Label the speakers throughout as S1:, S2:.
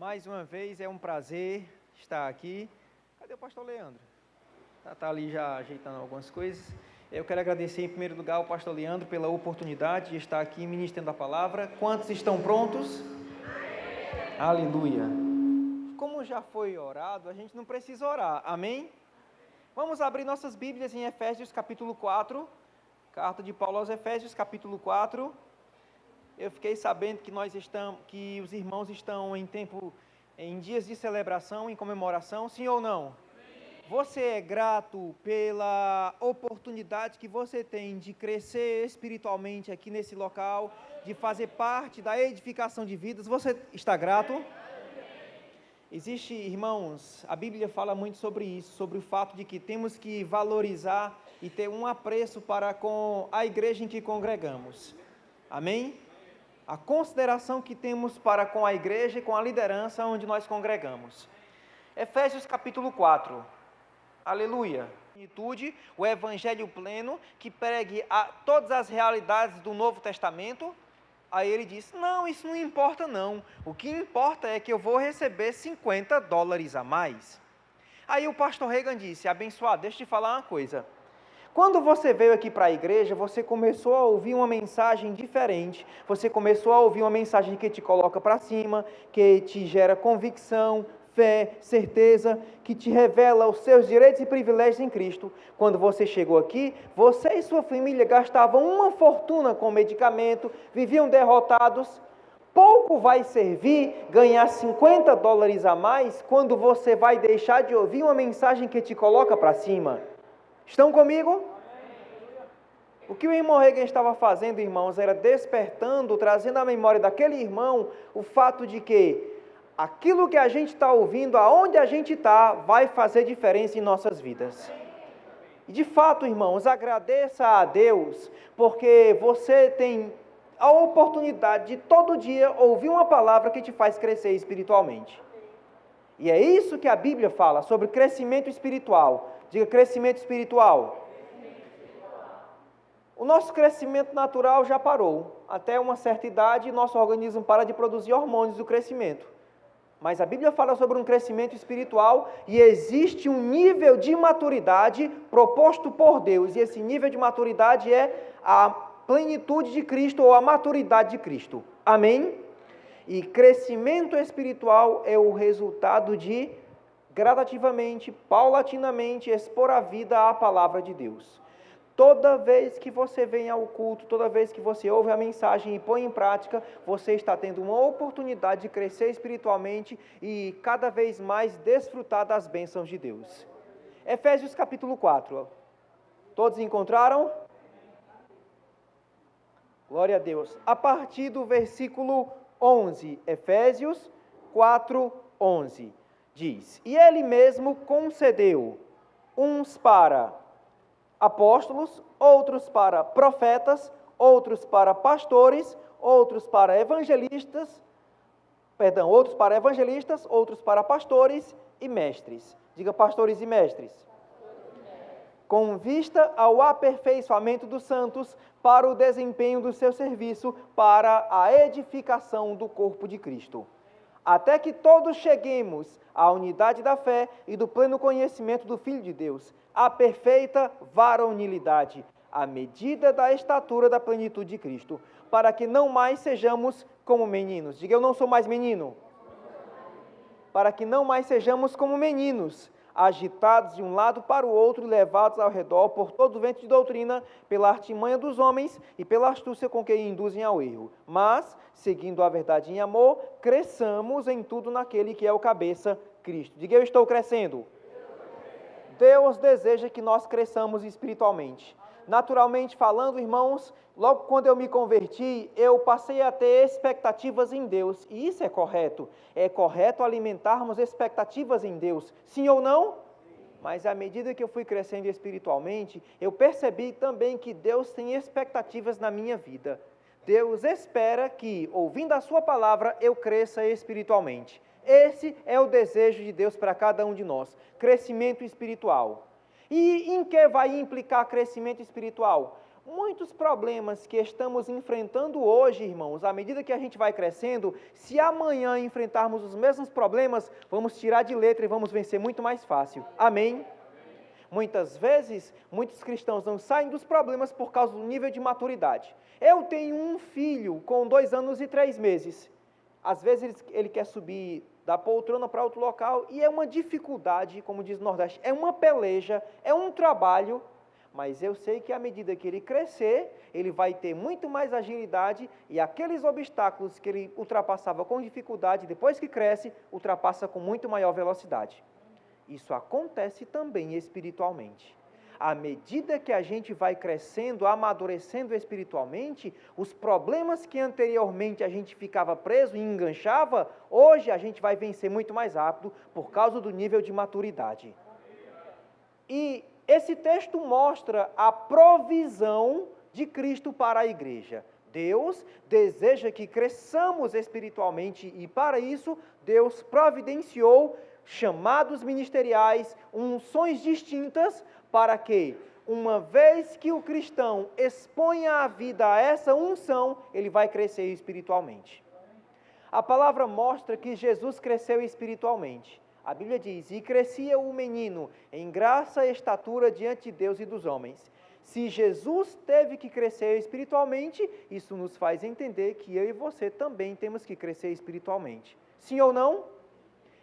S1: Mais uma vez é um prazer estar aqui. Cadê o pastor Leandro? Está ali já ajeitando algumas coisas. Eu quero agradecer em primeiro lugar ao pastor Leandro pela oportunidade de estar aqui ministrando a palavra. Quantos estão prontos? Aleluia! Como já foi orado, a gente não precisa orar, amém? Vamos abrir nossas Bíblias em Efésios capítulo 4, carta de Paulo aos Efésios capítulo 4. Eu fiquei sabendo que os irmãos estão em dias de celebração, em comemoração, sim ou não? Sim. Você é grato pela oportunidade que você tem de crescer espiritualmente aqui nesse local, de fazer parte da edificação de vidas? Você está grato? Existe, irmãos, a Bíblia fala muito sobre isso, sobre o fato de que temos que valorizar e ter um apreço para com a igreja em que congregamos. Amém? A consideração que temos para com a igreja e com a liderança onde nós congregamos. Efésios capítulo 4. Aleluia. O evangelho pleno que pregue todas as realidades do Novo Testamento. Aí ele disse, não, isso não importa não. O que importa é que eu vou receber $50 a mais. Aí o pastor Reagan disse, abençoado, deixa eu te falar uma coisa. Quando você veio aqui para a igreja, você começou a ouvir uma mensagem diferente, você começou a ouvir uma mensagem que te coloca para cima, que te gera convicção, fé, certeza, que te revela os seus direitos e privilégios em Cristo. Quando você chegou aqui, você e sua família gastavam uma fortuna com medicamento, viviam derrotados. Pouco vai servir ganhar $50 a mais quando você vai deixar de ouvir uma mensagem que te coloca para cima. Estão comigo? O que o irmão Reagan estava fazendo, irmãos, era despertando, trazendo à memória daquele irmão o fato de que aquilo que a gente está ouvindo, aonde a gente está, vai fazer diferença em nossas vidas. E de fato, irmãos, agradeça a Deus, porque você tem a oportunidade de todo dia ouvir uma palavra que te faz crescer espiritualmente. E é isso que a Bíblia fala sobre crescimento espiritual. Diga crescimento espiritual. O nosso crescimento natural já parou. Até uma certa idade, nosso organismo para de produzir hormônios do crescimento. Mas a Bíblia fala sobre um crescimento espiritual e existe um nível de maturidade proposto por Deus. E esse nível de maturidade é a plenitude de Cristo ou a maturidade de Cristo. Amém? E crescimento espiritual é o resultado de gradativamente, paulatinamente, expor a vida à palavra de Deus. Toda vez que você vem ao culto, toda vez que você ouve a mensagem e põe em prática, você está tendo uma oportunidade de crescer espiritualmente e cada vez mais desfrutar das bênçãos de Deus. Efésios capítulo 4. Todos encontraram? Glória a Deus. A partir do versículo 11, Efésios 4, 11. Diz, e ele mesmo concedeu uns para apóstolos, outros para profetas, outros para pastores, outros para evangelistas, outros para pastores e mestres. Diga pastores e mestres. Com vista ao aperfeiçoamento dos santos para o desempenho do seu serviço para a edificação do corpo de Cristo. Até que todos cheguemos à unidade da fé e do pleno conhecimento do Filho de Deus, à perfeita varonilidade, à medida da estatura da plenitude de Cristo, para que não mais sejamos como meninos. Diga, eu não sou mais menino. Para que não mais sejamos como meninos, agitados de um lado para o outro e levados ao redor por todo o vento de doutrina, pela artimanha dos homens e pela astúcia com que induzem ao erro. Mas, seguindo a verdade em amor, cresçamos em tudo naquele que é o cabeça, Cristo. Diga, eu estou crescendo. Deus deseja que nós cresçamos espiritualmente. Naturalmente falando, irmãos, logo quando eu me converti, eu passei a ter expectativas em Deus, e isso é correto. É correto alimentarmos expectativas em Deus, sim ou não? Mas à medida que eu fui crescendo espiritualmente, eu percebi também que Deus tem expectativas na minha vida. Deus espera que, ouvindo a sua palavra, eu cresça espiritualmente. Esse é o desejo de Deus para cada um de nós, crescimento espiritual. E em que vai implicar crescimento espiritual? Muitos problemas que estamos enfrentando hoje, irmãos, à medida que a gente vai crescendo, se amanhã enfrentarmos os mesmos problemas, vamos tirar de letra e vamos vencer muito mais fácil. Amém? Muitas vezes, muitos cristãos não saem dos problemas por causa do nível de maturidade. Eu tenho um filho com 2 anos e 3 meses. Às vezes ele quer subir da poltrona para outro local e é uma dificuldade, como diz o Nordeste, é uma peleja, é um trabalho, mas eu sei que à medida que ele crescer, ele vai ter muito mais agilidade e aqueles obstáculos que ele ultrapassava com dificuldade, depois que cresce, ultrapassa com muito maior velocidade. Isso acontece também espiritualmente. À medida que a gente vai crescendo, amadurecendo espiritualmente, os problemas que anteriormente a gente ficava preso e enganchava, hoje a gente vai vencer muito mais rápido por causa do nível de maturidade. E esse texto mostra a provisão de Cristo para a igreja. Deus deseja que cresçamos espiritualmente e para isso Deus providenciou chamados ministeriais, unções distintas, para que, uma vez que o cristão exponha a vida a essa unção, ele vai crescer espiritualmente. A palavra mostra que Jesus cresceu espiritualmente. A Bíblia diz, e crescia o menino em graça e estatura diante de Deus e dos homens. Se Jesus teve que crescer espiritualmente, isso nos faz entender que eu e você também temos que crescer espiritualmente. Sim ou não?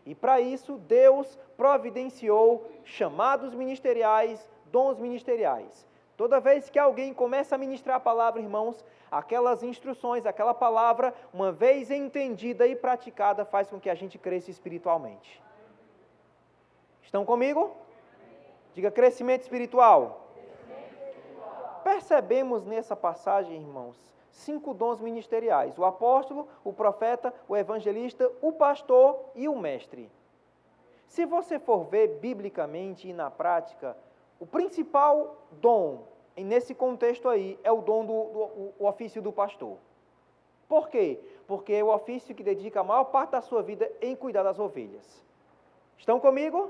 S1: E para isso, Deus providenciou chamados ministeriais, dons ministeriais. Toda vez que alguém começa a ministrar a palavra, irmãos, aquelas instruções, aquela palavra, uma vez entendida e praticada, faz com que a gente cresça espiritualmente. Estão comigo? Diga crescimento espiritual. Percebemos nessa passagem, irmãos, 5 dons ministeriais: o apóstolo, o profeta, o evangelista, o pastor e o mestre. Se você for ver biblicamente e na prática, o principal dom nesse contexto aí é o dom do ofício do pastor. Por quê? Porque é o ofício que dedica a maior parte da sua vida em cuidar das ovelhas. Estão comigo?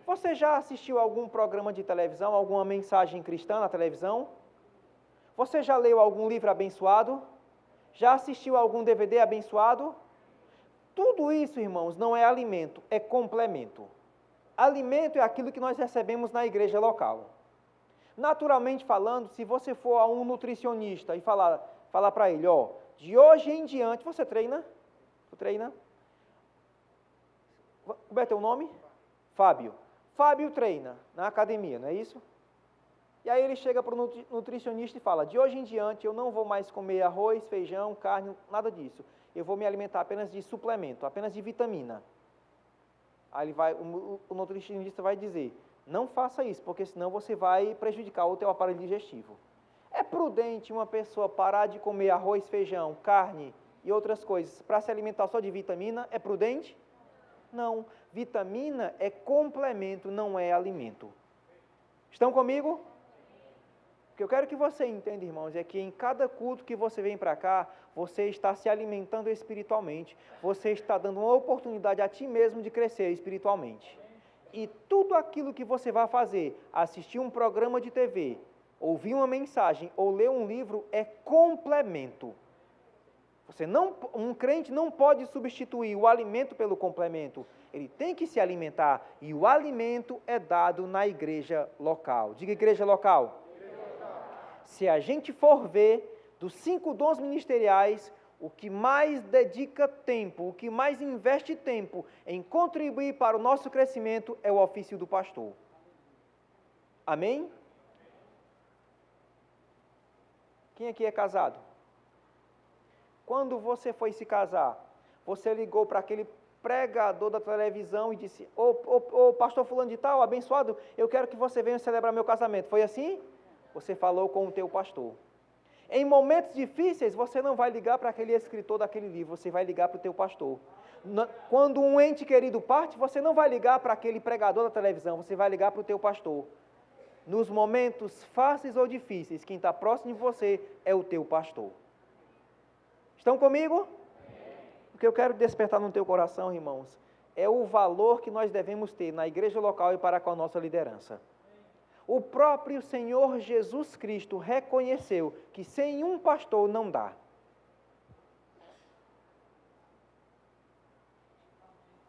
S1: Você já assistiu a algum programa de televisão, alguma mensagem cristã na televisão? Você já leu algum livro abençoado? Já assistiu a algum DVD abençoado? Tudo isso, irmãos, não é alimento, é complemento. Alimento é aquilo que nós recebemos na igreja local. Naturalmente falando, se você for a um nutricionista e falar para ele, ó, de hoje em diante, você treina? Você treina? Como é teu nome? Fábio. Fábio treina na academia, não é isso? E aí ele chega para o nutricionista e fala, de hoje em diante eu não vou mais comer arroz, feijão, carne, nada disso. Eu vou me alimentar apenas de suplemento, apenas de vitamina. Aí o nutricionista vai dizer, não faça isso, porque senão você vai prejudicar o teu aparelho digestivo. É prudente uma pessoa parar de comer arroz, feijão, carne e outras coisas para se alimentar só de vitamina? É prudente? Não. Vitamina é complemento, não é alimento. Estão comigo? O que eu quero que você entenda, irmãos, é que em cada culto que você vem para cá, você está se alimentando espiritualmente. Você está dando uma oportunidade a ti mesmo de crescer espiritualmente. E tudo aquilo que você vai fazer, assistir um programa de TV, ouvir uma mensagem ou ler um livro, é complemento. Um crente não pode substituir o alimento pelo complemento. Ele tem que se alimentar e o alimento é dado na igreja local. Diga igreja local. Se a gente for ver, dos 5 dons ministeriais, o que mais dedica tempo, o que mais investe tempo em contribuir para o nosso crescimento é o ofício do pastor. Amém? Quem aqui é casado? Quando você foi se casar, você ligou para aquele pregador da televisão e disse, ô pastor fulano de tal, abençoado, eu quero que você venha celebrar meu casamento. Foi assim? Você falou com o teu pastor. Em momentos difíceis, você não vai ligar para aquele escritor daquele livro, você vai ligar para o teu pastor. Quando um ente querido parte, você não vai ligar para aquele pregador da televisão, você vai ligar para o teu pastor. Nos momentos fáceis ou difíceis, quem está próximo de você é o teu pastor. Estão comigo? O que eu quero despertar no teu coração, irmãos, é o valor que nós devemos ter na igreja local e para com a nossa liderança. O próprio Senhor Jesus Cristo reconheceu que sem um pastor não dá.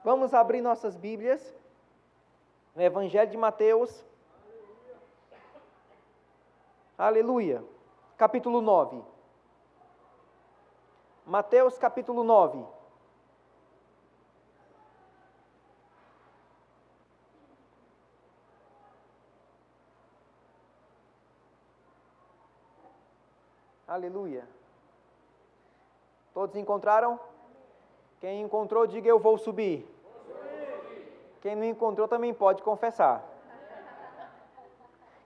S1: Vamos abrir nossas Bíblias no Evangelho de Mateus. Aleluia. Capítulo 9. Mateus capítulo 9. Aleluia. Todos encontraram? Quem encontrou, diga eu vou subir. Quem não encontrou também pode confessar.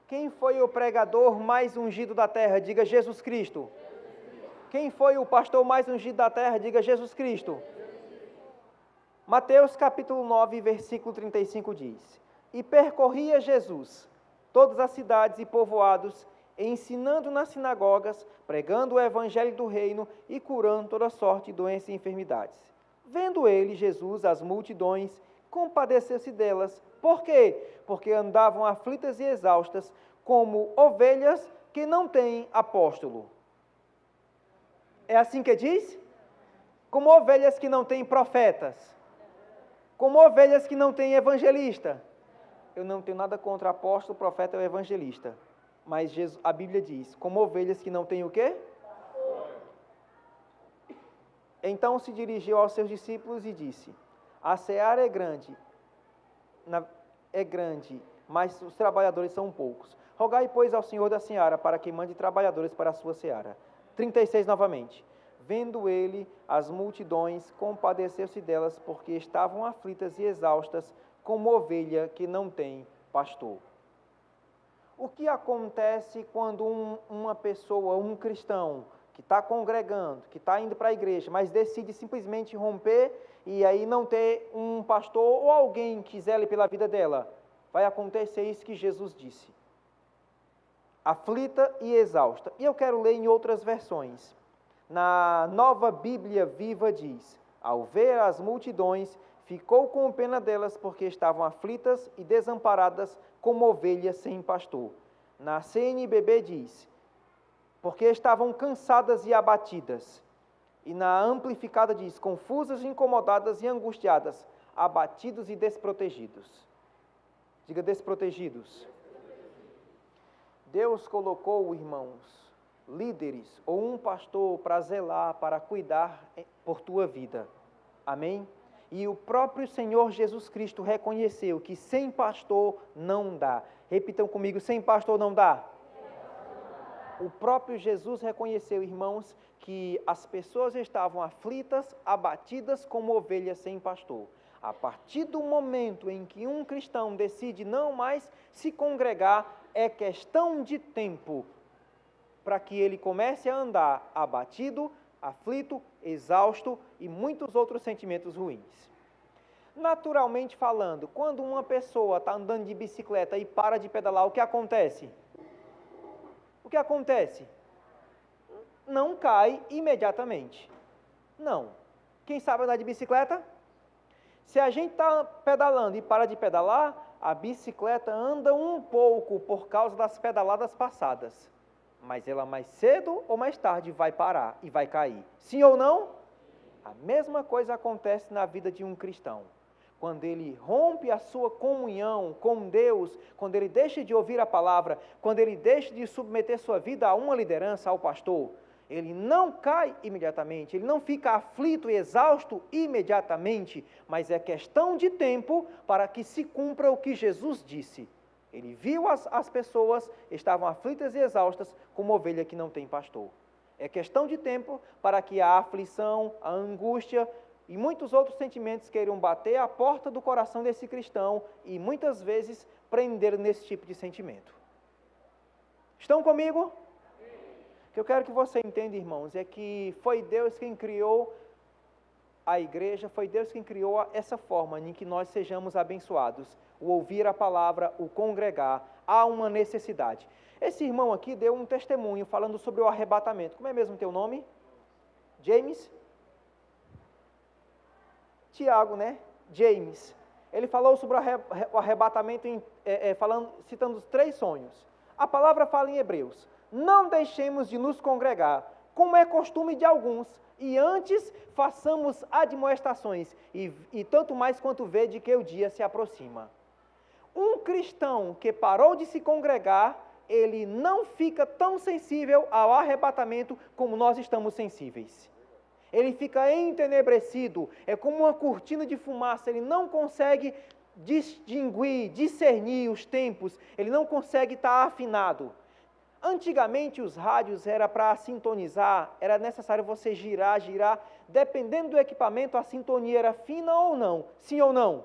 S1: Quem foi o pregador mais ungido da terra? Diga Jesus Cristo. Quem foi o pastor mais ungido da terra? Diga Jesus Cristo. Mateus capítulo 9, versículo 35 diz: E percorria Jesus todas as cidades e povoados, ensinando nas sinagogas, pregando o evangelho do reino e curando toda sorte de doenças e enfermidades. Vendo ele, Jesus, as multidões, compadeceu-se delas. Por quê? Porque andavam aflitas e exaustas, como ovelhas que não têm apóstolo. É assim que diz? Como ovelhas que não têm profetas. Como ovelhas que não têm evangelista. Eu não tenho nada contra apóstolo, profeta ou evangelista. Mas a Bíblia diz, como ovelhas que não têm o quê? Então se dirigiu aos seus discípulos e disse: A seara é grande, mas os trabalhadores são poucos. Rogai, pois, ao Senhor da seara para que mande trabalhadores para a sua seara. 36 novamente. Vendo ele as multidões, compadeceu-se delas, porque estavam aflitas e exaustas, como ovelha que não tem pastor. O que acontece quando uma pessoa, um cristão, que está congregando, que está indo para a igreja, mas decide simplesmente romper e aí não ter um pastor ou alguém que zele pela vida dela? Vai acontecer isso que Jesus disse. Aflita e exausta. E eu quero ler em outras versões. Na Nova Bíblia Viva diz: Ao ver as multidões, ficou com pena delas, porque estavam aflitas e desamparadas, como ovelhas sem pastor. Na CNBB diz: Porque estavam cansadas e abatidas. E na Amplificada diz: confusas, incomodadas e angustiadas, abatidos e desprotegidos. Diga desprotegidos. Deus colocou, irmãos, líderes ou um pastor para zelar, para cuidar por tua vida. Amém? E o próprio Senhor Jesus Cristo reconheceu que sem pastor não dá. Repitam comigo, sem pastor não dá. O próprio Jesus reconheceu, irmãos, que as pessoas estavam aflitas, abatidas como ovelhas sem pastor. A partir do momento em que um cristão decide não mais se congregar, é questão de tempo para que ele comece a andar abatido, aflito, exausto e muitos outros sentimentos ruins. Naturalmente falando, quando uma pessoa está andando de bicicleta e para de pedalar, o que acontece? O que acontece? Não cai imediatamente. Não. Quem sabe andar de bicicleta? Se a gente está pedalando e para de pedalar, a bicicleta anda um pouco por causa das pedaladas passadas. Mas ela mais cedo ou mais tarde vai parar e vai cair. Sim ou não? A mesma coisa acontece na vida de um cristão. Quando ele rompe a sua comunhão com Deus, quando ele deixa de ouvir a palavra, quando ele deixa de submeter sua vida a uma liderança, ao pastor, ele não cai imediatamente, ele não fica aflito e exausto imediatamente, mas é questão de tempo para que se cumpra o que Jesus disse. Ele viu as pessoas, estavam aflitas e exaustas, como ovelha que não tem pastor. É questão de tempo para que a aflição, a angústia e muitos outros sentimentos queiram bater à porta do coração desse cristão e muitas vezes prender nesse tipo de sentimento. Estão comigo? O que eu quero que você entenda, irmãos, é que foi Deus quem criou a igreja, foi Deus quem criou essa forma em que nós sejamos abençoados. O ouvir a palavra, o congregar, há uma necessidade. Esse irmão aqui deu um testemunho falando sobre o arrebatamento. Como é mesmo teu nome? James? Tiago, né? James. ele falou sobre o arrebatamento, citando os 3 sonhos. A palavra fala em Hebreus: não deixemos de nos congregar, como é costume de alguns, e antes façamos admoestações, e tanto mais quanto vede que o dia se aproxima. Um cristão que parou de se congregar, ele não fica tão sensível ao arrebatamento como nós estamos sensíveis. Ele fica entenebrecido, é como uma cortina de fumaça, ele não consegue distinguir, discernir os tempos, ele não consegue estar afinado. Antigamente os rádios era para sintonizar, era necessário você girar, dependendo do equipamento a sintonia era fina ou não, sim ou não?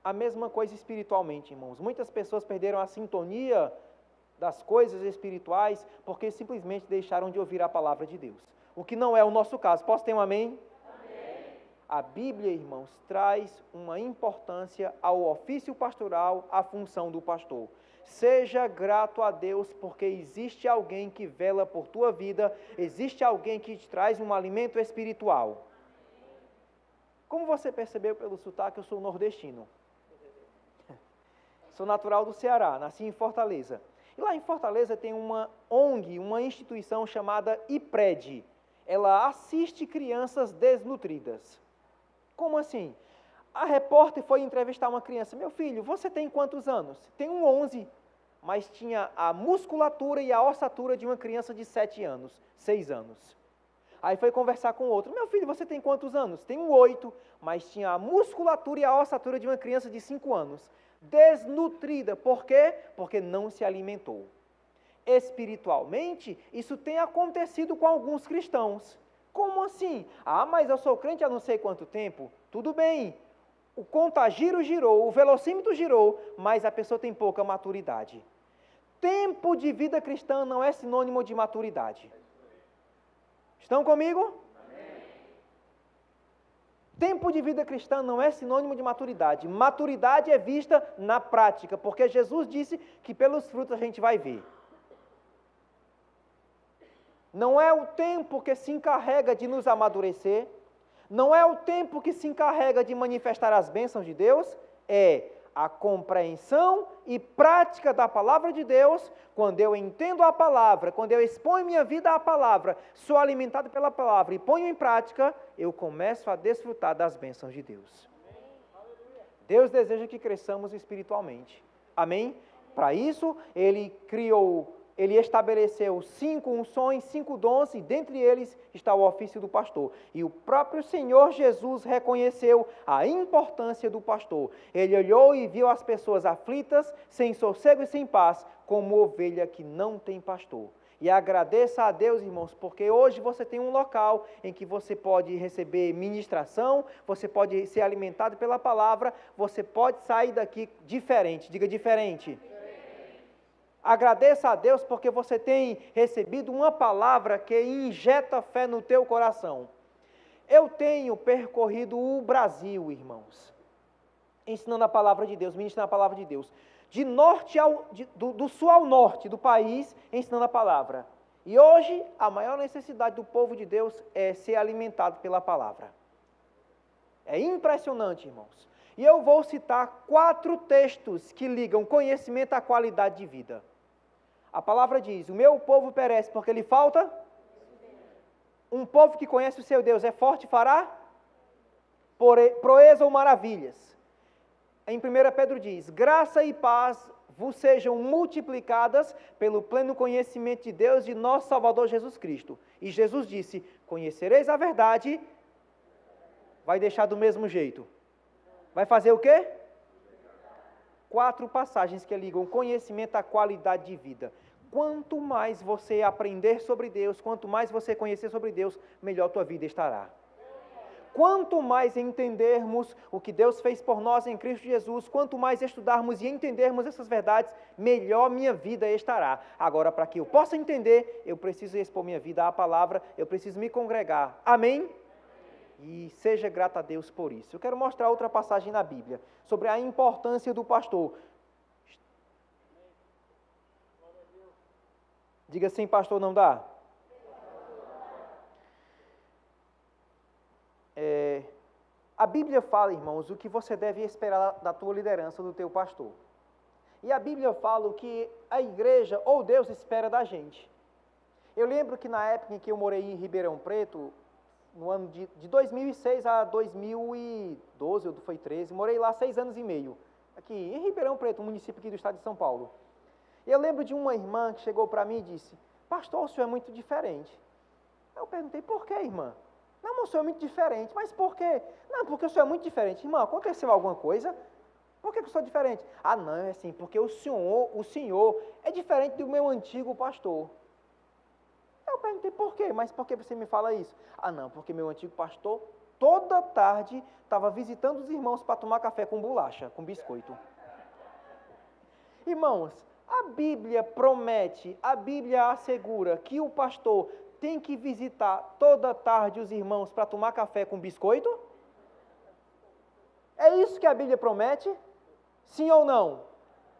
S1: A mesma coisa espiritualmente, irmãos. Muitas pessoas perderam a sintonia das coisas espirituais porque simplesmente deixaram de ouvir a palavra de Deus. O que não é o nosso caso. Posso ter um amém? Amém. A Bíblia, irmãos, traz uma importância ao ofício pastoral, à função do pastor. Seja grato a Deus, porque existe alguém que vela por tua vida, existe alguém que te traz um alimento espiritual. Como você percebeu pelo sotaque, eu sou nordestino. Sou natural do Ceará, nasci em Fortaleza. E lá em Fortaleza tem uma ONG, uma instituição chamada IPRED. Ela assiste crianças desnutridas. Como assim? A repórter foi entrevistar uma criança. Meu filho, você tem quantos anos? Tenho 11, mas tinha a musculatura e a ossatura de uma criança de 7 anos, 6 anos. Aí foi conversar com outro. Meu filho, você tem quantos anos? Tenho 8, mas tinha a musculatura e a ossatura de uma criança de 5 anos. Desnutrida. Por quê? Porque não se alimentou. Espiritualmente, isso tem acontecido com alguns cristãos. Como assim? Ah, mas eu sou crente há não sei quanto tempo. Tudo bem. O contagiro girou, o velocímetro girou, mas a pessoa tem pouca maturidade. Tempo de vida cristã não é sinônimo de maturidade. Estão comigo? Tempo de vida cristã não é sinônimo de maturidade. Maturidade é vista na prática, porque Jesus disse que pelos frutos a gente vai ver. Não é o tempo que se encarrega de nos amadurecer, não é o tempo que se encarrega de manifestar as bênçãos de Deus, é a compreensão e prática da palavra de Deus. Quando eu entendo a palavra, quando eu exponho minha vida à palavra, sou alimentado pela palavra e ponho em prática, eu começo a desfrutar das bênçãos de Deus. Deus deseja que cresçamos espiritualmente. Amém? Para isso, Ele estabeleceu 5 unções, 5 dons, e dentre eles está o ofício do pastor. E o próprio Senhor Jesus reconheceu a importância do pastor. Ele olhou e viu as pessoas aflitas, sem sossego e sem paz, como ovelha que não tem pastor. E agradeça a Deus, irmãos, porque hoje você tem um local em que você pode receber ministração, você pode ser alimentado pela palavra, você pode sair daqui diferente. Diga diferente. Agradeça a Deus porque você tem recebido uma palavra que injeta fé no teu coração. Eu tenho percorrido o Brasil, irmãos, ensinando a palavra de Deus, ministrando a palavra de Deus. Do sul ao norte do país, ensinando a palavra. E hoje, a maior necessidade do povo de Deus é ser alimentado pela palavra. É impressionante, irmãos. E eu vou citar 4 textos que ligam conhecimento à qualidade de vida. A palavra diz: o meu povo perece porque lhe falta. Um povo que conhece o seu Deus é forte e fará proeza ou maravilhas. Em 1 Pedro diz: graça e paz vos sejam multiplicadas pelo pleno conhecimento de Deus e nosso Salvador Jesus Cristo. E Jesus disse: conhecereis a verdade. Vai deixar do mesmo jeito. Vai fazer o quê? 4 passagens que ligam conhecimento à qualidade de vida. Quanto mais você aprender sobre Deus, quanto mais você conhecer sobre Deus, melhor tua vida estará. Quanto mais entendermos o que Deus fez por nós em Cristo Jesus, quanto mais estudarmos e entendermos essas verdades, melhor minha vida estará. Agora, para que eu possa entender, eu preciso expor minha vida à palavra, eu preciso me congregar. Amém? E seja grato a Deus por isso. Eu quero mostrar outra passagem na Bíblia, sobre a importância do pastor. Diga assim, pastor, não dá? A Bíblia fala, irmãos, o que você deve esperar da tua liderança, do teu pastor. E a Bíblia fala o que a igreja ou Deus espera da gente. Eu lembro que na época em que eu morei em Ribeirão Preto, no ano de 2006 a 2012, ou foi 13, morei lá 6 anos e meio, aqui em Ribeirão Preto, um município aqui do estado de São Paulo. E eu lembro de uma irmã que chegou para mim e disse: pastor, o senhor é muito diferente. Eu perguntei: por quê, irmã? Não, o senhor é muito diferente. Mas por quê? Não, porque o senhor é muito diferente. Irmã, aconteceu alguma coisa? Por que eu sou diferente? Ah, não, é assim, porque o senhor é diferente do meu antigo pastor. Eu perguntei: por quê? Mas por que você me fala isso? Ah, não, porque meu antigo pastor, toda tarde, estava visitando os irmãos para tomar café com bolacha, com biscoito. Irmãos, a Bíblia promete, a Bíblia assegura que o pastor tem que visitar toda tarde os irmãos para tomar café com biscoito? É isso que a Bíblia promete? Sim ou não?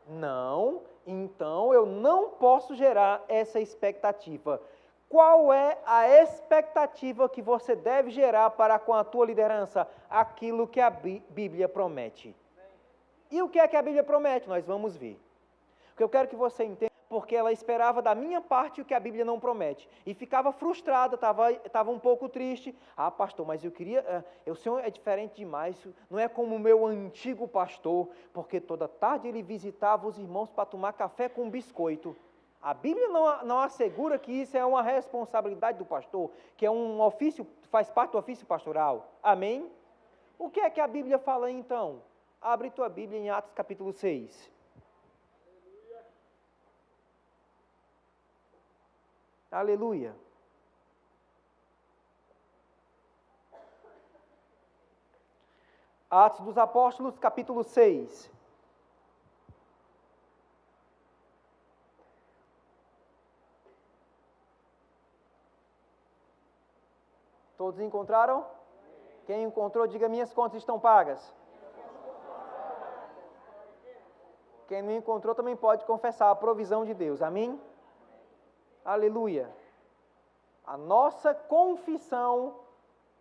S1: Não, então eu não posso gerar essa expectativa. Qual é a expectativa que você deve gerar para com a tua liderança? Aquilo que a Bíblia promete. E o que é que a Bíblia promete? Nós vamos ver. O que eu quero que você entenda, porque ela esperava da minha parte o que a Bíblia não promete. E ficava frustrada, estava um pouco triste. Ah, pastor, mas eu queria... o senhor é diferente demais, não é como o meu antigo pastor, porque toda tarde ele visitava os irmãos para tomar café com biscoito. A Bíblia não assegura que isso é uma responsabilidade do pastor, que é um ofício, faz parte do ofício pastoral. Amém? O que é que a Bíblia fala então? Abre tua Bíblia em Atos capítulo 6. Aleluia. Atos dos Apóstolos, capítulo 6. Todos encontraram? Quem encontrou, diga: minhas contas estão pagas. Quem não encontrou também pode confessar a provisão de Deus. Amém? Aleluia. A nossa confissão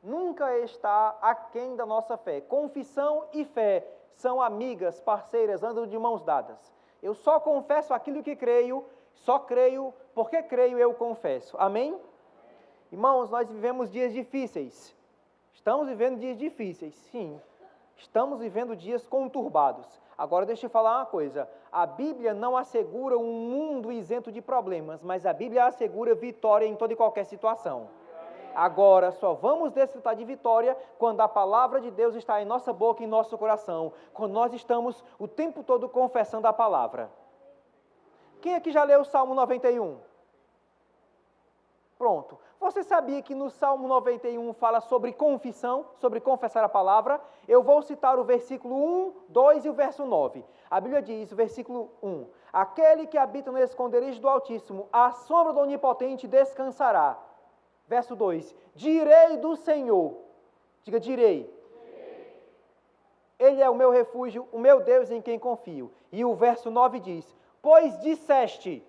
S1: nunca está aquém da nossa fé. Confissão e fé são amigas, parceiras, andam de mãos dadas. Eu só confesso aquilo que creio, só creio, porque creio eu confesso. Amém? Irmãos, nós vivemos dias difíceis. Estamos vivendo dias difíceis, sim. Estamos vivendo dias conturbados. Agora deixa eu falar uma coisa. A Bíblia não assegura um mundo isento de problemas, mas a Bíblia assegura vitória em toda e qualquer situação. Agora, só vamos desfrutar de vitória quando a palavra de Deus está em nossa boca e em nosso coração, quando nós estamos o tempo todo confessando a palavra. Quem aqui já leu o Salmo 91? Pronto. Você sabia que no Salmo 91 fala sobre confissão, sobre confessar a palavra? Eu vou citar o versículo 1, 2 e o verso 9. A Bíblia diz, o versículo 1, aquele que habita no esconderijo do Altíssimo, à sombra do Onipotente descansará. Verso 2, direi do Senhor, diga: direi. Ele é o meu refúgio, o meu Deus em quem confio. E o verso 9 diz, pois disseste.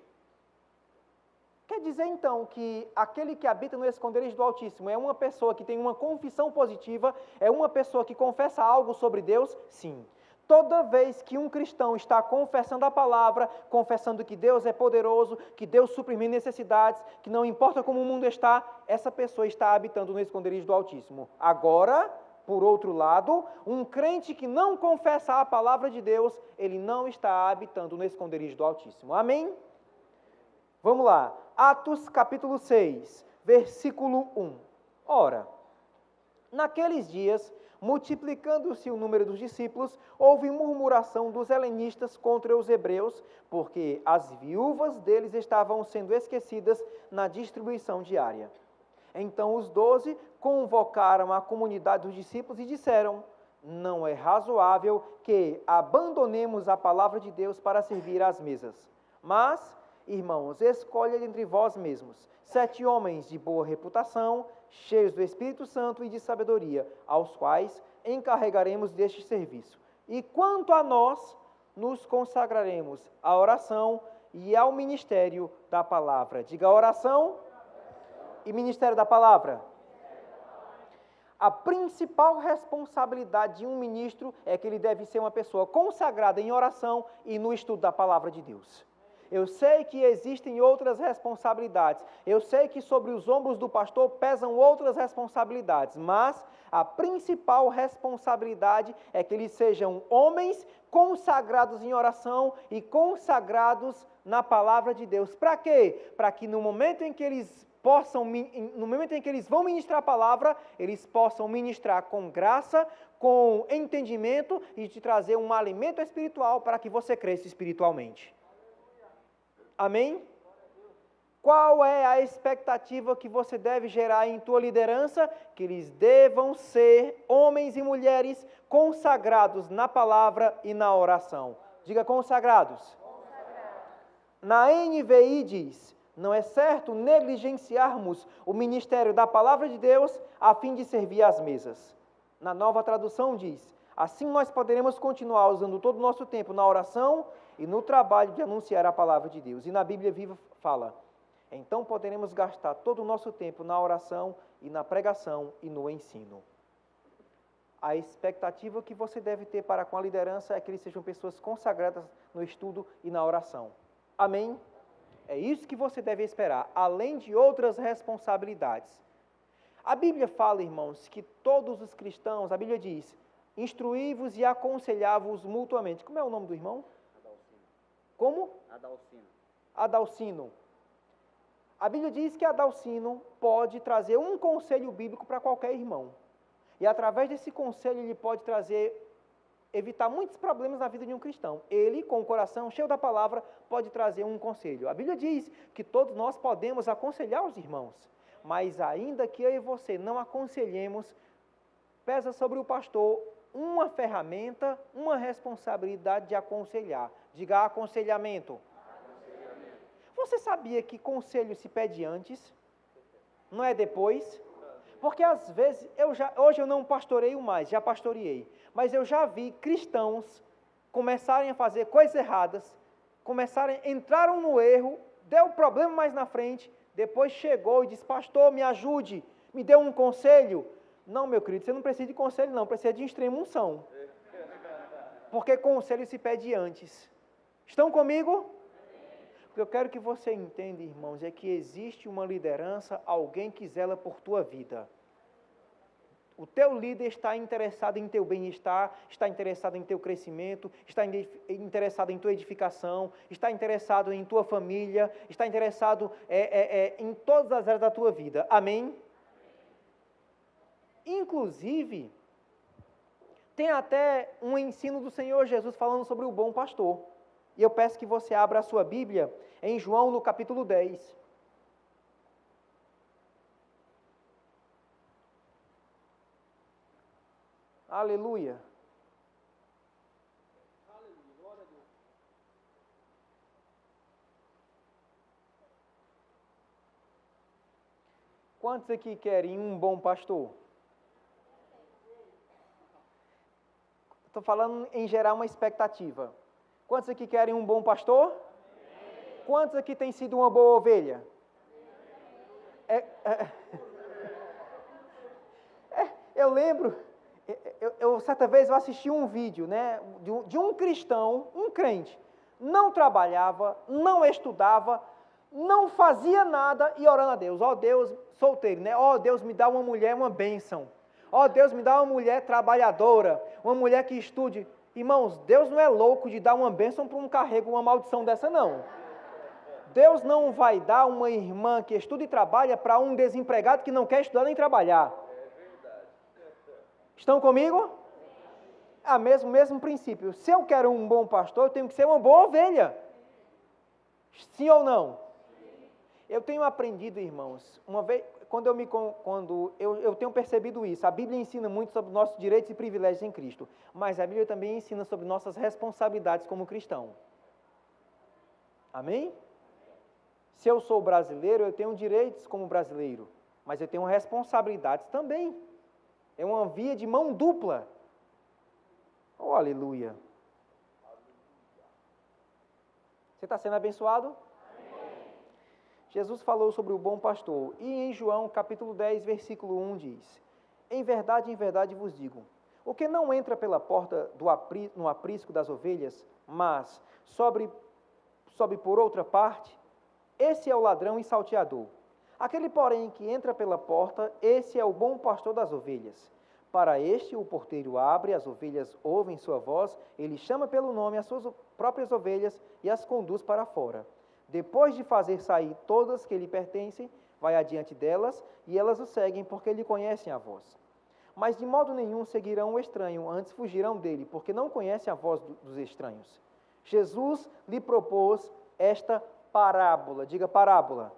S1: Quer dizer então que aquele que habita no esconderijo do Altíssimo é uma pessoa que tem uma confissão positiva, é uma pessoa que confessa algo sobre Deus? Sim. Toda vez que um cristão está confessando a palavra, confessando que Deus é poderoso, que Deus supre minhas necessidades, que não importa como o mundo está, essa pessoa está habitando no esconderijo do Altíssimo. Agora, por outro lado, um crente que não confessa a palavra de Deus, ele não está habitando no esconderijo do Altíssimo. Amém? Vamos lá. Atos capítulo 6, versículo 1. Ora, naqueles dias, multiplicando-se o número dos discípulos, houve murmuração dos helenistas contra os hebreus, porque as viúvas deles estavam sendo esquecidas na distribuição diária. Então os 12 convocaram a comunidade dos discípulos e disseram, não é razoável que abandonemos a palavra de Deus para servir às mesas. Mas, irmãos, escolhe entre vós mesmos 7 homens de boa reputação, cheios do Espírito Santo e de sabedoria, aos quais encarregaremos deste serviço. E quanto a nós, nos consagraremos à oração e ao ministério da palavra. Diga: oração e ministério da palavra. A principal responsabilidade de um ministro é que ele deve ser uma pessoa consagrada em oração e no estudo da palavra de Deus. Eu sei que existem outras responsabilidades, eu sei que sobre os ombros do pastor pesam outras responsabilidades, mas a principal responsabilidade é que eles sejam homens consagrados em oração e consagrados na palavra de Deus. Para quê? Para que no momento em que eles vão ministrar a palavra, eles possam ministrar com graça, com entendimento e te trazer um alimento espiritual para que você cresça espiritualmente. Amém? Qual é a expectativa que você deve gerar em tua liderança? Que eles devam ser homens e mulheres consagrados na palavra e na oração. Diga consagrados. Na NVI diz: não é certo negligenciarmos o ministério da palavra de Deus a fim de servir às mesas. Na Nova Tradução diz: assim nós poderemos continuar usando todo o nosso tempo na oração e no trabalho de anunciar a palavra de Deus. E na Bíblia Viva fala: então poderemos gastar todo o nosso tempo na oração e na pregação e no ensino. A expectativa que você deve ter para com a liderança é que eles sejam pessoas consagradas no estudo e na oração. Amém? É isso que você deve esperar, além de outras responsabilidades. A Bíblia fala, irmãos, que todos os cristãos, a Bíblia diz: instruí-vos e aconselhava-os mutuamente. Como é o nome do irmão?
S2: Adalcino.
S1: Como?
S2: Adalcino.
S1: Adalcino. A Bíblia diz que Adalcino pode trazer um conselho bíblico para qualquer irmão. E através desse conselho ele pode evitar muitos problemas na vida de um cristão. Ele, com o coração cheio da palavra, pode trazer um conselho. A Bíblia diz que todos nós podemos aconselhar os irmãos, mas ainda que eu e você não aconselhemos, pesa sobre o pastor uma ferramenta, uma responsabilidade de aconselhar. Diga aconselhamento. Você sabia que conselho se pede antes? Não é depois? Porque às vezes, hoje eu não pastoreio mais, já pastoreei, mas eu já vi cristãos começarem a fazer coisas erradas, entraram no erro, deu problema mais na frente, depois chegou e disse: pastor, me ajude, me dê um conselho. Não, meu querido, você não precisa de conselho não, precisa de extrema unção. Porque conselho se pede antes. Estão comigo? O que eu quero que você entenda, irmãos, é que existe uma liderança, alguém que zela por tua vida. O teu líder está interessado em teu bem-estar, está interessado em teu crescimento, está interessado em tua edificação, está interessado em tua família, está interessado em todas as áreas da tua vida. Amém? Inclusive, tem até um ensino do Senhor Jesus falando sobre o bom pastor. E eu peço que você abra a sua Bíblia em João, no capítulo 10. Aleluia. Quantos aqui querem um bom pastor? Estou falando em gerar uma expectativa. Quantos aqui querem um bom pastor? Quantos aqui têm sido uma boa ovelha? Eu lembro, certa vez eu assisti um vídeo, né, de um cristão, um crente, não trabalhava, não estudava, não fazia nada e orando a Deus. Ó Deus, solteiro, né? Ó Deus, me dá uma mulher, uma bênção. Ó Deus, me dá uma mulher trabalhadora, uma mulher que estude. Irmãos, Deus não é louco de dar uma bênção para um carrego, uma maldição dessa, não. Deus não vai dar uma irmã que estuda e trabalha para um desempregado que não quer estudar nem trabalhar. Estão comigo? É o mesmo princípio. Se eu quero um bom pastor, eu tenho que ser uma boa ovelha. Sim ou não? Eu tenho aprendido, irmãos, uma vez, quando eu tenho percebido isso, a Bíblia ensina muito sobre nossos direitos e privilégios em Cristo, mas a Bíblia também ensina sobre nossas responsabilidades como cristão. Amém? Se eu sou brasileiro, eu tenho direitos como brasileiro, mas eu tenho responsabilidades também. É uma via de mão dupla. Oh, aleluia. Você está sendo abençoado? Jesus falou sobre o bom pastor, e em João capítulo 10, versículo 1 diz: Em verdade vos digo, o que não entra pela porta no aprisco das ovelhas, mas sobe por outra parte, esse é o ladrão e salteador. Aquele, porém, que entra pela porta, esse é o bom pastor das ovelhas. Para este o porteiro abre, as ovelhas ouvem sua voz, ele chama pelo nome as suas próprias ovelhas e as conduz para fora. Depois de fazer sair todas que lhe pertencem, vai adiante delas, e elas o seguem, porque lhe conhecem a voz. Mas de modo nenhum seguirão o estranho, antes fugirão dele, porque não conhecem a voz dos estranhos. Jesus lhe propôs esta parábola, diga parábola.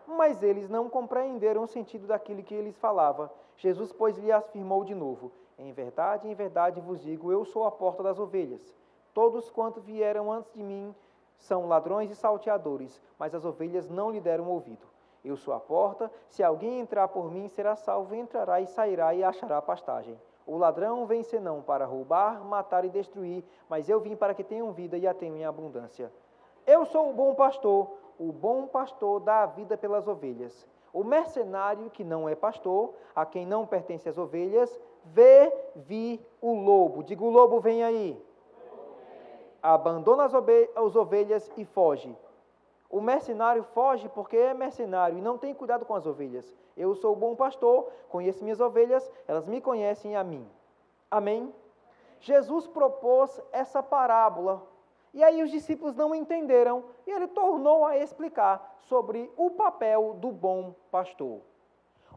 S1: Mas eles não compreenderam o sentido daquilo que eles falava. Jesus, pois, lhe afirmou de novo, em verdade vos digo, eu sou a porta das ovelhas. Todos quantos vieram antes de mim são ladrões e salteadores, mas as ovelhas não lhe deram ouvido. Eu sou a porta, se alguém entrar por mim, será salvo, entrará e sairá e achará pastagem. O ladrão vem senão para roubar, matar e destruir, mas eu vim para que tenham vida e a tenham em abundância. Eu sou o bom pastor dá a vida pelas ovelhas. O mercenário, que não é pastor, a quem não pertence as ovelhas, vê vir o lobo. Diga, o lobo vem aí. Abandona as ovelhas e foge. O mercenário foge porque é mercenário e não tem cuidado com as ovelhas. Eu sou o bom pastor, conheço minhas ovelhas, elas me conhecem a mim. Amém? Jesus propôs essa parábola. E aí os discípulos não entenderam e ele tornou a explicar sobre o papel do bom pastor.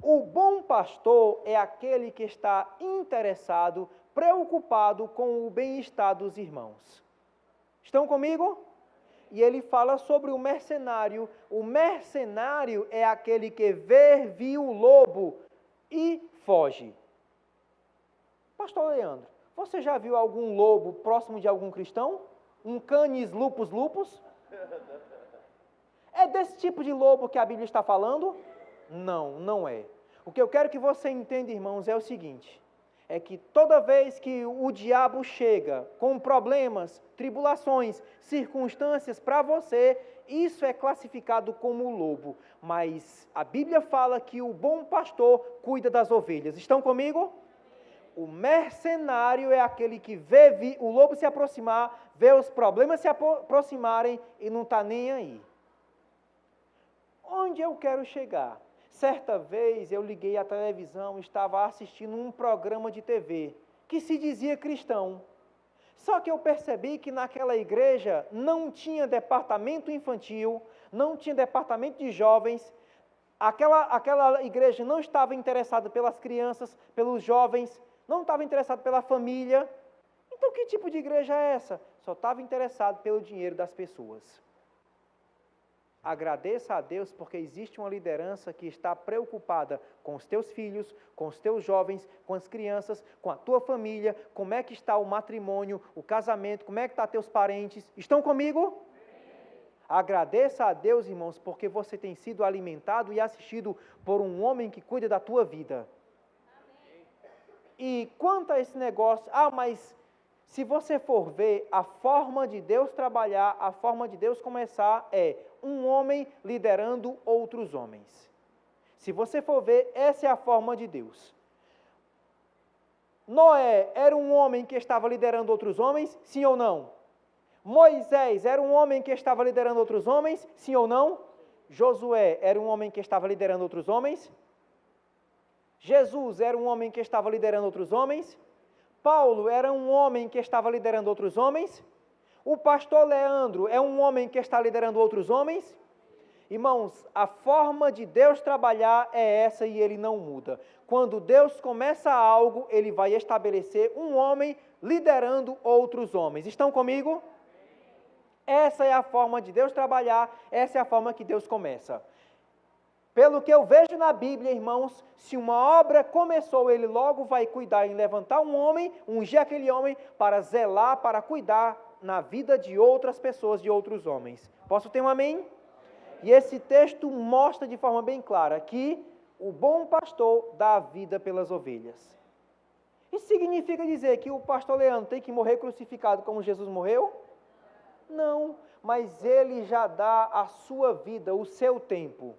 S1: O bom pastor é aquele que está interessado, preocupado com o bem-estar dos irmãos. Estão comigo? E ele fala sobre o mercenário. O mercenário é aquele que vê o lobo e foge. Pastor Leandro, você já viu algum lobo próximo de algum cristão? Um canis lupus? É desse tipo de lobo que a Bíblia está falando? Não, não é. O que eu quero que você entenda, irmãos, é o seguinte, é que toda vez que o diabo chega com problemas, tribulações, circunstâncias para você, isso é classificado como lobo. Mas a Bíblia fala que o bom pastor cuida das ovelhas. Estão comigo? O mercenário é aquele que vê o lobo se aproximar, vê os problemas se aproximarem e não está nem aí. Onde eu quero chegar? Certa vez eu liguei a televisão e estava assistindo um programa de TV que se dizia cristão. Só que eu percebi que naquela igreja não tinha departamento infantil, não tinha departamento de jovens. Aquela igreja não estava interessada pelas crianças, pelos jovens, não estava interessado pela família. Então, que tipo de igreja é essa? Só estava interessado pelo dinheiro das pessoas. Agradeça a Deus porque existe uma liderança que está preocupada com os teus filhos, com os teus jovens, com as crianças, com a tua família, como é que está o matrimônio, o casamento, como é que estão teus parentes. Estão comigo? Agradeça a Deus, irmãos, porque você tem sido alimentado e assistido por um homem que cuida da tua vida. E quanto a esse negócio, mas se você for ver, a forma de Deus trabalhar, a forma de Deus começar é um homem liderando outros homens. Se você for ver, essa é a forma de Deus. Noé era um homem que estava liderando outros homens, sim ou não? Moisés era um homem que estava liderando outros homens, sim ou não? Josué era um homem que estava liderando outros homens? Jesus era um homem que estava liderando outros homens? Paulo era um homem que estava liderando outros homens? O pastor Leandro é um homem que está liderando outros homens? Irmãos, a forma de Deus trabalhar é essa e ele não muda. Quando Deus começa algo, ele vai estabelecer um homem liderando outros homens. Estão comigo? Essa é a forma de Deus trabalhar, essa é a forma que Deus começa. Pelo que eu vejo na Bíblia, irmãos, se uma obra começou, ele logo vai cuidar em levantar um homem, ungir aquele homem para zelar, para cuidar na vida de outras pessoas, de outros homens. Posso ter um amém? E esse texto mostra de forma bem clara que o bom pastor dá a vida pelas ovelhas. Isso significa dizer que o pastor Leandro tem que morrer crucificado como Jesus morreu? Não, mas ele já dá a sua vida, o seu tempo.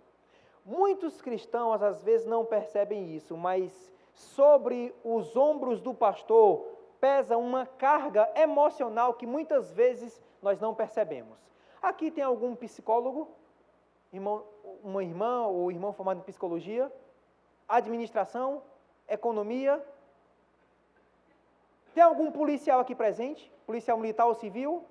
S1: Muitos cristãos às vezes não percebem isso, mas sobre os ombros do pastor pesa uma carga emocional que muitas vezes nós não percebemos. Aqui tem algum psicólogo, uma irmã ou irmão formado em psicologia, administração, economia? Tem algum policial aqui presente? Policial militar ou civil?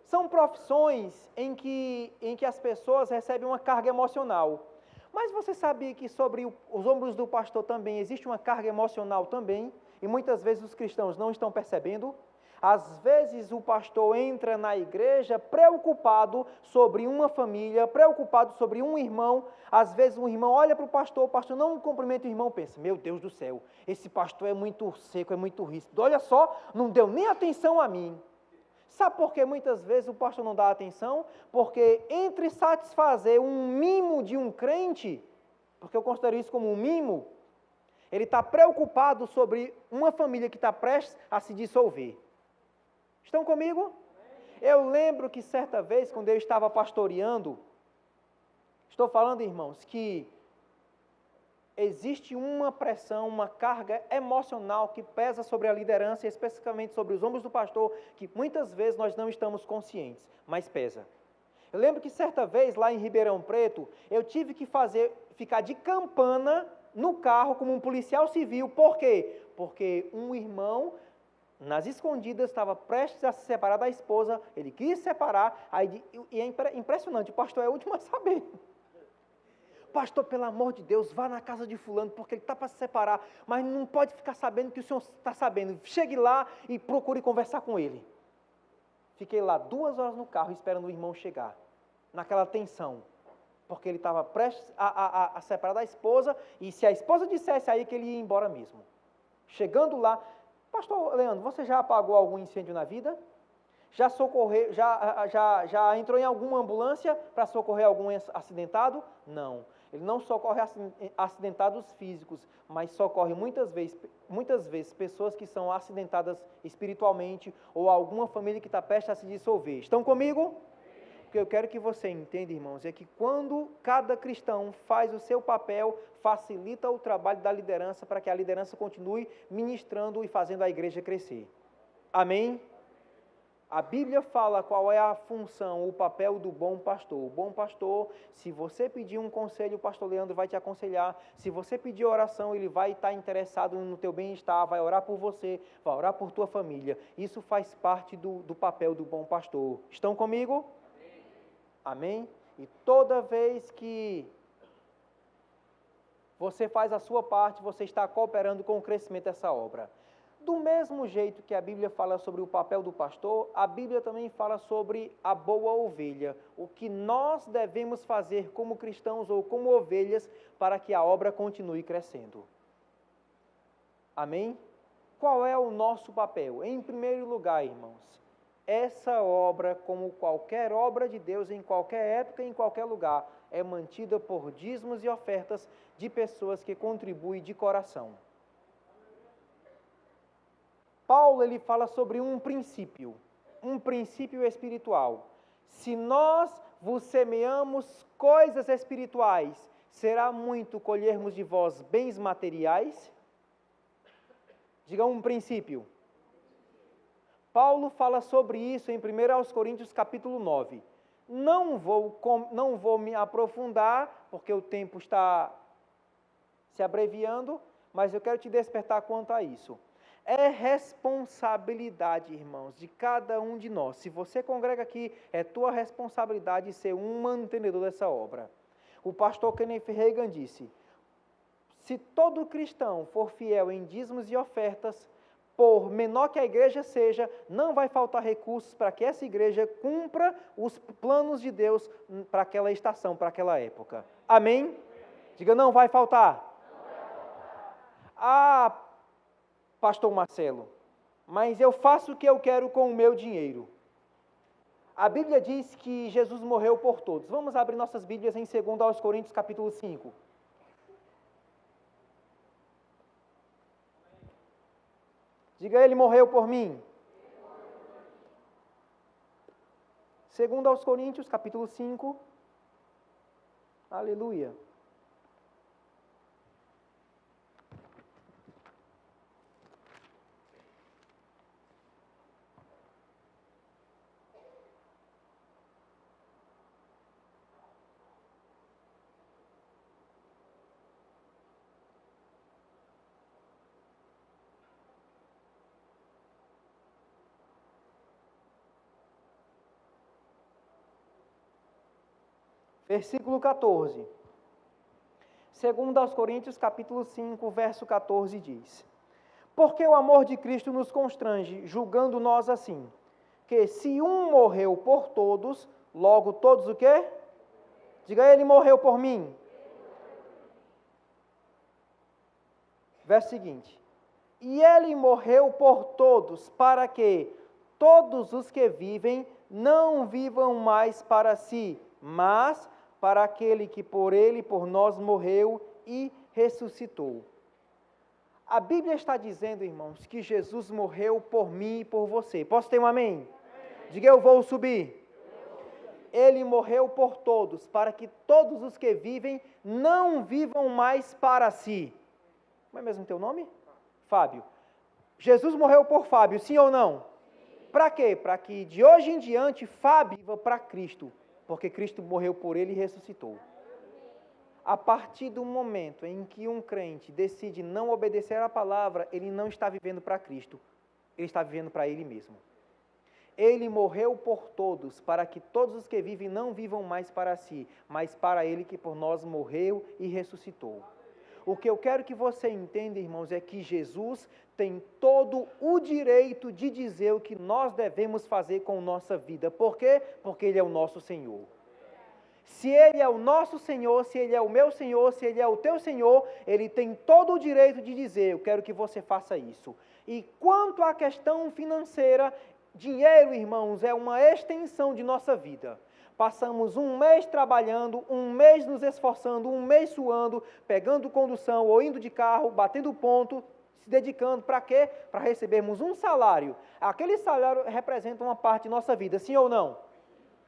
S1: São profissões em que as pessoas recebem uma carga emocional. Mas você sabia que sobre os ombros do pastor também existe uma carga emocional também? E muitas vezes os cristãos não estão percebendo? Às vezes o pastor entra na igreja preocupado sobre uma família, preocupado sobre um irmão. Às vezes um irmão olha para o pastor não cumprimenta o irmão, pensa, meu Deus do céu, esse pastor é muito seco, é muito ríspido. Olha só, não deu nem atenção a mim. Sabe por que muitas vezes o pastor não dá atenção? Porque entre satisfazer um mimo de um crente, porque eu considero isso como um mimo, ele está preocupado sobre uma família que está prestes a se dissolver. Estão comigo? Eu lembro que certa vez, quando eu estava pastoreando, estou falando, irmãos, que existe uma pressão, uma carga emocional que pesa sobre a liderança, especificamente sobre os ombros do pastor, que muitas vezes nós não estamos conscientes, mas pesa. Eu lembro que certa vez, lá em Ribeirão Preto, eu tive que ficar de campana no carro como um policial civil. Por quê? Porque um irmão, nas escondidas, estava prestes a se separar da esposa, ele quis se separar, e é impressionante, o pastor é o último a saber. Pastor, pelo amor de Deus, vá na casa de fulano, porque ele está para se separar, mas não pode ficar sabendo que o senhor está sabendo. Chegue lá e procure conversar com ele. Fiquei lá 2 horas no carro, esperando o irmão chegar, naquela tensão, porque ele estava prestes a separar da esposa, e se a esposa dissesse aí que ele ia embora mesmo. Chegando lá, pastor Leandro, você já apagou algum incêndio na vida? Já socorreu, já entrou em alguma ambulância para socorrer algum acidentado? Não. Ele não socorre acidentados físicos, mas socorre muitas vezes pessoas que são acidentadas espiritualmente ou alguma família que está prestes a se dissolver. Estão comigo? O que eu quero que você entenda, irmãos, é que quando cada cristão faz o seu papel, facilita o trabalho da liderança para que a liderança continue ministrando e fazendo a igreja crescer. Amém? A Bíblia fala qual é a função, o papel do bom pastor. O bom pastor, se você pedir um conselho, o pastor Leandro vai te aconselhar. Se você pedir oração, ele vai estar interessado no teu bem-estar, vai orar por você, vai orar por tua família. Isso faz parte do papel do bom pastor. Estão comigo? Amém? E toda vez que você faz a sua parte, você está cooperando com o crescimento dessa obra. Do mesmo jeito que a Bíblia fala sobre o papel do pastor, a Bíblia também fala sobre a boa ovelha, o que nós devemos fazer como cristãos ou como ovelhas para que a obra continue crescendo. Amém? Qual é o nosso papel? Em primeiro lugar, irmãos, essa obra, como qualquer obra de Deus, em qualquer época, em qualquer lugar, é mantida por dízimos e ofertas de pessoas que contribuem de coração. Paulo, ele fala sobre um princípio espiritual. Se nós vos semeamos coisas espirituais, será muito colhermos de vós bens materiais? Diga um princípio. Paulo fala sobre isso em 1 Coríntios capítulo 9. Não vou me aprofundar, porque o tempo está se abreviando, mas eu quero te despertar quanto a isso. É responsabilidade, irmãos, de cada um de nós. Se você congrega aqui, é tua responsabilidade ser um mantenedor dessa obra. O pastor Kenneth Reagan disse, se todo cristão for fiel em dízimos e ofertas, por menor que a igreja seja, não vai faltar recursos para que essa igreja cumpra os planos de Deus para aquela estação, para aquela época. Amém? Diga, não vai faltar. Ah, pastor Marcelo, mas eu faço o que eu quero com o meu dinheiro. A Bíblia diz que Jesus morreu por todos. Vamos abrir nossas Bíblias em 2 Coríntios capítulo 5. Diga, ele morreu por mim. 2 Coríntios capítulo 5. Aleluia. versículo 14. Segundo aos Coríntios, capítulo 5, verso 14 diz: porque o amor de Cristo nos constrange, julgando nós assim, que se um morreu por todos, logo todos o quê? Diga, ele morreu por mim. Verso seguinte: e ele morreu por todos, para que todos os que vivem não vivam mais para si, mas para aquele que por ele, por nós morreu e ressuscitou. A Bíblia está dizendo, irmãos, que Jesus morreu por mim e por você. Posso ter um amém? Amém. Diga, eu vou subir. Ele morreu por todos, para que todos os que vivem não vivam mais para si. Como é mesmo teu nome? Fábio. Jesus morreu por Fábio, sim ou não? Para quê? Para que de hoje em diante Fábio viva para Cristo, porque Cristo morreu por ele e ressuscitou. A partir do momento em que um crente decide não obedecer à palavra, ele não está vivendo para Cristo, ele está vivendo para ele mesmo. Ele morreu por todos, para que todos os que vivem não vivam mais para si, mas para ele que por nós morreu e ressuscitou. O que eu quero que você entenda, irmãos, é que Jesus tem todo o direito de dizer o que nós devemos fazer com nossa vida. Por quê? Porque Ele é o nosso Senhor. Se Ele é o nosso Senhor, se Ele é o meu Senhor, se Ele é o teu Senhor, Ele tem todo o direito de dizer, eu quero que você faça isso. E quanto à questão financeira, dinheiro, irmãos, é uma extensão de nossa vida. Passamos um mês trabalhando, um mês nos esforçando, um mês suando, pegando condução ou indo de carro, batendo ponto, se dedicando para quê? Para recebermos um salário. Aquele salário representa uma parte de nossa vida, sim ou não?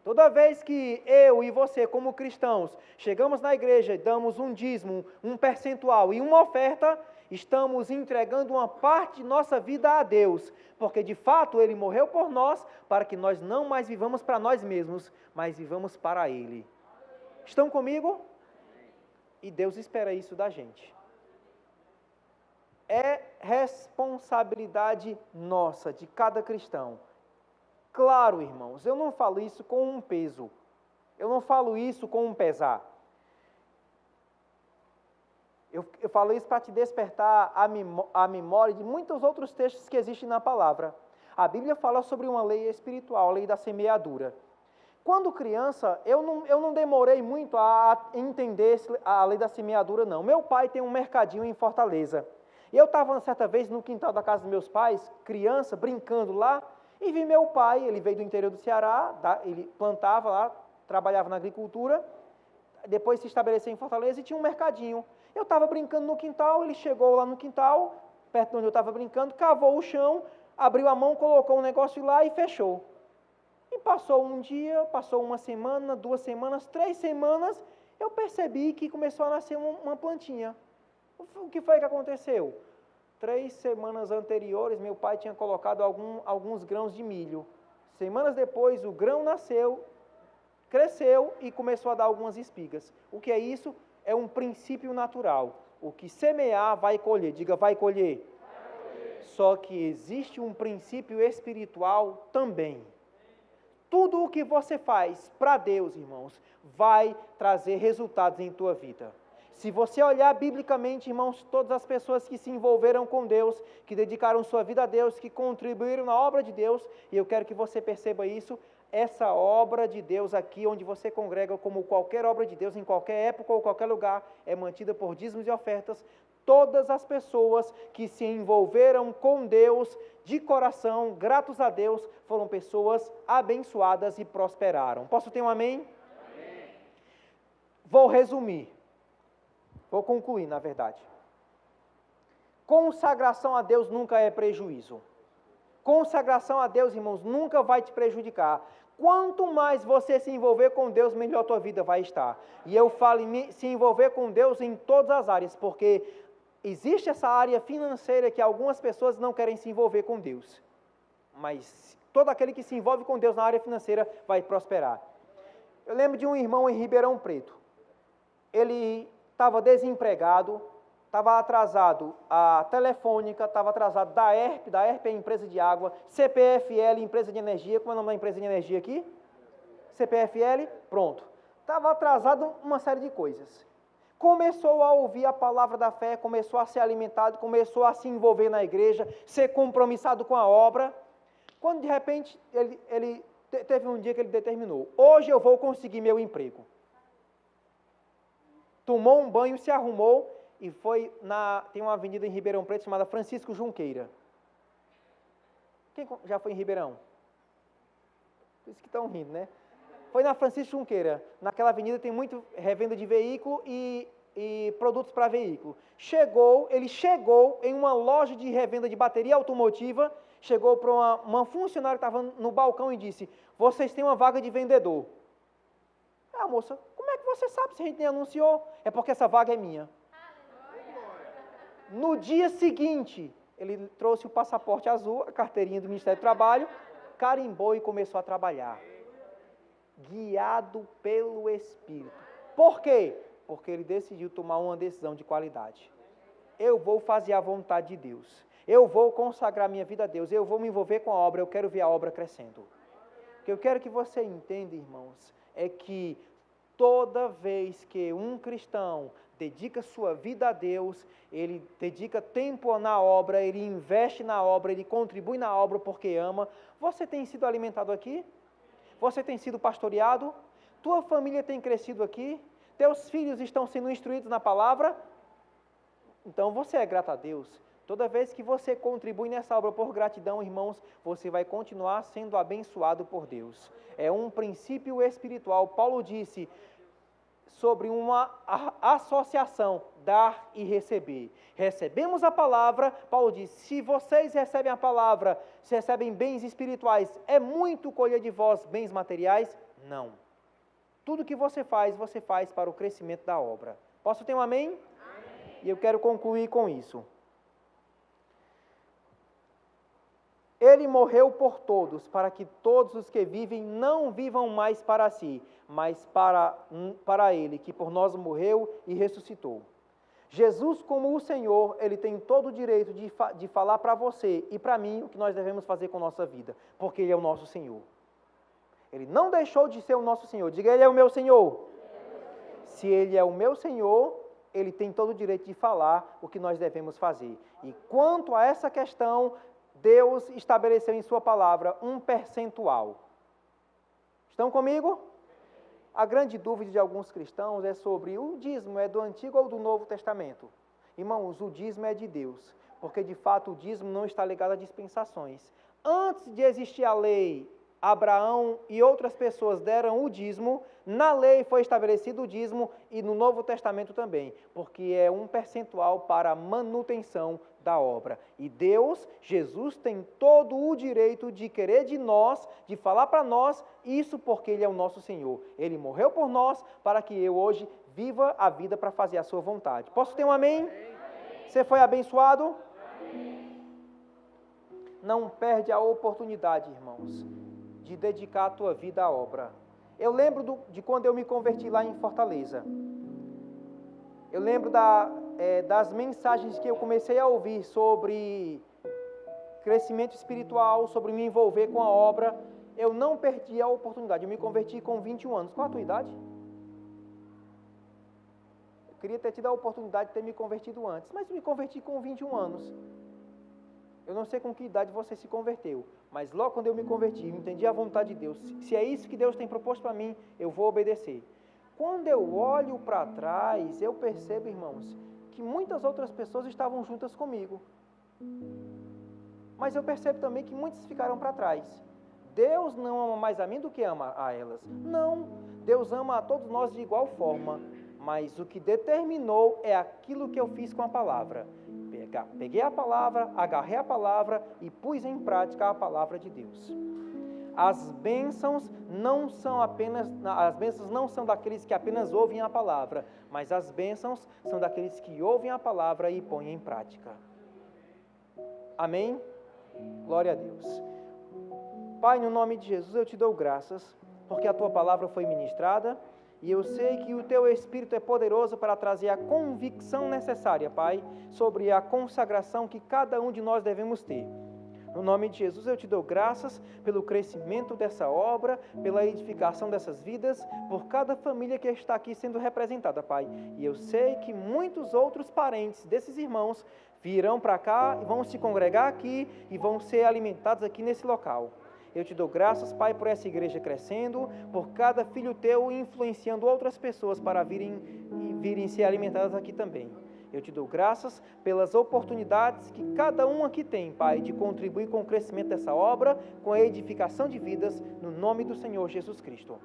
S1: Toda vez que eu e você, como cristãos, chegamos na igreja e damos um dízimo, um percentual e uma oferta, estamos entregando uma parte de nossa vida a Deus, porque de fato Ele morreu por nós, para que nós não mais vivamos para nós mesmos, mas vivamos para Ele. Estão comigo? E Deus espera isso da gente. É responsabilidade nossa, de cada cristão. Claro, irmãos, eu não falo isso com um peso, eu não falo isso com um pesar. Eu falo isso para te despertar a memória de muitos outros textos que existem na palavra. A Bíblia fala sobre uma lei espiritual, a lei da semeadura. Quando criança, eu não demorei muito a entender a lei da semeadura, não. Meu pai tem um mercadinho em Fortaleza. E eu estava, certa vez, no quintal da casa dos meus pais, criança, brincando lá, e vi meu pai, ele veio do interior do Ceará, ele plantava lá, trabalhava na agricultura, depois se estabeleceu em Fortaleza e tinha um mercadinho. Eu estava brincando no quintal, ele chegou lá no quintal, perto de onde eu estava brincando, cavou o chão, abriu a mão, colocou um negócio lá e fechou. E passou um dia, passou uma semana, 2 semanas, 3 semanas, eu percebi que começou a nascer uma plantinha. O que foi que aconteceu? 3 semanas anteriores, meu pai tinha colocado alguns grãos de milho. Semanas depois, o grão nasceu, cresceu e começou a dar algumas espigas. O que é isso? É um princípio natural. O que semear, vai colher. Diga, vai colher. Só que existe um princípio espiritual também. Tudo o que você faz para Deus, irmãos, vai trazer resultados em tua vida. Se você olhar biblicamente, irmãos, todas as pessoas que se envolveram com Deus, que dedicaram sua vida a Deus, que contribuíram na obra de Deus, e eu quero que você perceba isso, essa obra de Deus aqui, onde você congrega, como qualquer obra de Deus, em qualquer época ou qualquer lugar, é mantida por dízimos e ofertas. Todas as pessoas que se envolveram com Deus, de coração, gratos a Deus, foram pessoas abençoadas e prosperaram. Posso ter um amém? Amém. Vou resumir. Vou concluir, na verdade. Consagração a Deus nunca é prejuízo. Consagração a Deus, irmãos, nunca vai te prejudicar. Quanto mais você se envolver com Deus, melhor a tua vida vai estar. E eu falo em se envolver com Deus em todas as áreas, porque existe essa área financeira que algumas pessoas não querem se envolver com Deus. Mas todo aquele que se envolve com Deus na área financeira vai prosperar. Eu lembro de um irmão em Ribeirão Preto. Ele estava desempregado, estava atrasado a Telefônica, estava atrasado da ERP é a empresa de água, CPFL, empresa de energia. Como é o nome da empresa de energia aqui? CPFL, pronto. estava atrasado uma série de coisas. Começou a ouvir a palavra da fé, começou a ser alimentado, começou a se envolver na igreja, ser compromissado com a obra. Quando de repente ele teve um dia que ele determinou: hoje eu vou conseguir meu emprego. Tomou um banho, se arrumou e foi tem uma avenida em Ribeirão Preto chamada Francisco Junqueira. Quem já foi em Ribeirão? Por isso que estão rindo, né? Foi na Francisco Junqueira. Naquela avenida tem muito revenda de veículo e produtos para veículo. Ele chegou em uma loja de revenda de bateria automotiva, chegou para uma funcionária que estava no balcão e disse: vocês têm uma vaga de vendedor. A moça: como é que você sabe se a gente nem anunciou? É porque essa vaga é minha. No dia seguinte, ele trouxe o passaporte azul, a carteirinha do Ministério do Trabalho, carimbou e começou a trabalhar. Guiado pelo Espírito. Por quê? Porque ele decidiu tomar uma decisão de qualidade. Eu vou fazer a vontade de Deus. Eu vou consagrar minha vida a Deus. Eu vou me envolver com a obra. Eu quero ver a obra crescendo. O que eu quero que você entenda, irmãos, é que toda vez que um cristão dedica sua vida a Deus, ele dedica tempo na obra, ele investe na obra, ele contribui na obra porque ama. Você tem sido alimentado aqui? Você tem sido pastoreado? Tua família tem crescido aqui? Teus filhos estão sendo instruídos na palavra? Então você é grato a Deus. Toda vez que você contribui nessa obra por gratidão, irmãos, você vai continuar sendo abençoado por Deus. É um princípio espiritual. Paulo disse sobre uma associação, dar e receber. Recebemos a palavra, Paulo diz: se vocês recebem a palavra, se recebem bens espirituais, é muito colher de vós bens materiais? Não. Tudo que você faz para o crescimento da obra. Posso ter um amém? Amém. E eu quero concluir com isso. Ele morreu por todos, para que todos os que vivem não vivam mais para si, mas para Ele, que por nós morreu e ressuscitou. Jesus, como o Senhor, Ele tem todo o direito de falar para você e para mim o que nós devemos fazer com a nossa vida, porque Ele é o nosso Senhor. Ele não deixou de ser o nosso Senhor. Diga: Ele é o meu Senhor. Se Ele é o meu Senhor, Ele tem todo o direito de falar o que nós devemos fazer. E quanto a essa questão, Deus estabeleceu em sua palavra um percentual. Estão comigo? A grande dúvida de alguns cristãos é sobre o dízimo, é do Antigo ou do Novo Testamento? Irmãos, o dízimo é de Deus, porque de fato o dízimo não está ligado a dispensações. Antes de existir a lei, Abraão e outras pessoas deram o dízimo, na lei foi estabelecido o dízimo e no Novo Testamento também, porque é um percentual para a manutenção da obra. E Deus, Jesus, tem todo o direito de querer de nós, de falar para nós, isso porque Ele é o nosso Senhor. Ele morreu por nós para que eu hoje viva a vida para fazer a sua vontade. Posso ter um amém? Você foi abençoado? Não perde a oportunidade, irmãos, de dedicar a tua vida à obra. Eu lembro de quando eu me converti lá em Fortaleza. Eu lembro das mensagens que eu comecei a ouvir sobre crescimento espiritual, sobre me envolver com a obra. Eu não perdi a oportunidade. Eu me converti com 21 anos. Qual a tua idade? Eu queria ter tido a oportunidade de ter me convertido antes, mas eu me converti com 21 anos. Eu não sei com que idade você se converteu, mas logo quando eu me converti, eu entendi a vontade de Deus. Se é isso que Deus tem proposto para mim, eu vou obedecer. Quando eu olho para trás, eu percebo, irmãos, que muitas outras pessoas estavam juntas comigo. Mas eu percebo também que muitas ficaram para trás. Deus não ama mais a mim do que ama a elas. Não, Deus ama a todos nós de igual forma. Mas o que determinou é aquilo que eu fiz com a palavra. Peguei a palavra, agarrei a palavra e pus em prática a palavra de Deus. As bênçãos não são daqueles que apenas ouvem a palavra, mas as bênçãos são daqueles que ouvem a palavra e põem em prática. Amém? Glória a Deus. Pai, no nome de Jesus eu te dou graças, porque a tua palavra foi ministrada, e eu sei que o teu Espírito é poderoso para trazer a convicção necessária, Pai, sobre a consagração que cada um de nós devemos ter. No nome de Jesus, eu te dou graças pelo crescimento dessa obra, pela edificação dessas vidas, por cada família que está aqui sendo representada, Pai. E eu sei que muitos outros parentes desses irmãos virão para cá e vão se congregar aqui e vão ser alimentados aqui nesse local. Eu te dou graças, Pai, por essa igreja crescendo, por cada filho teu influenciando outras pessoas para virem ser alimentadas aqui também. Eu te dou graças pelas oportunidades que cada um aqui tem, Pai, de contribuir com o crescimento dessa obra, com a edificação de vidas, no nome do Senhor Jesus Cristo.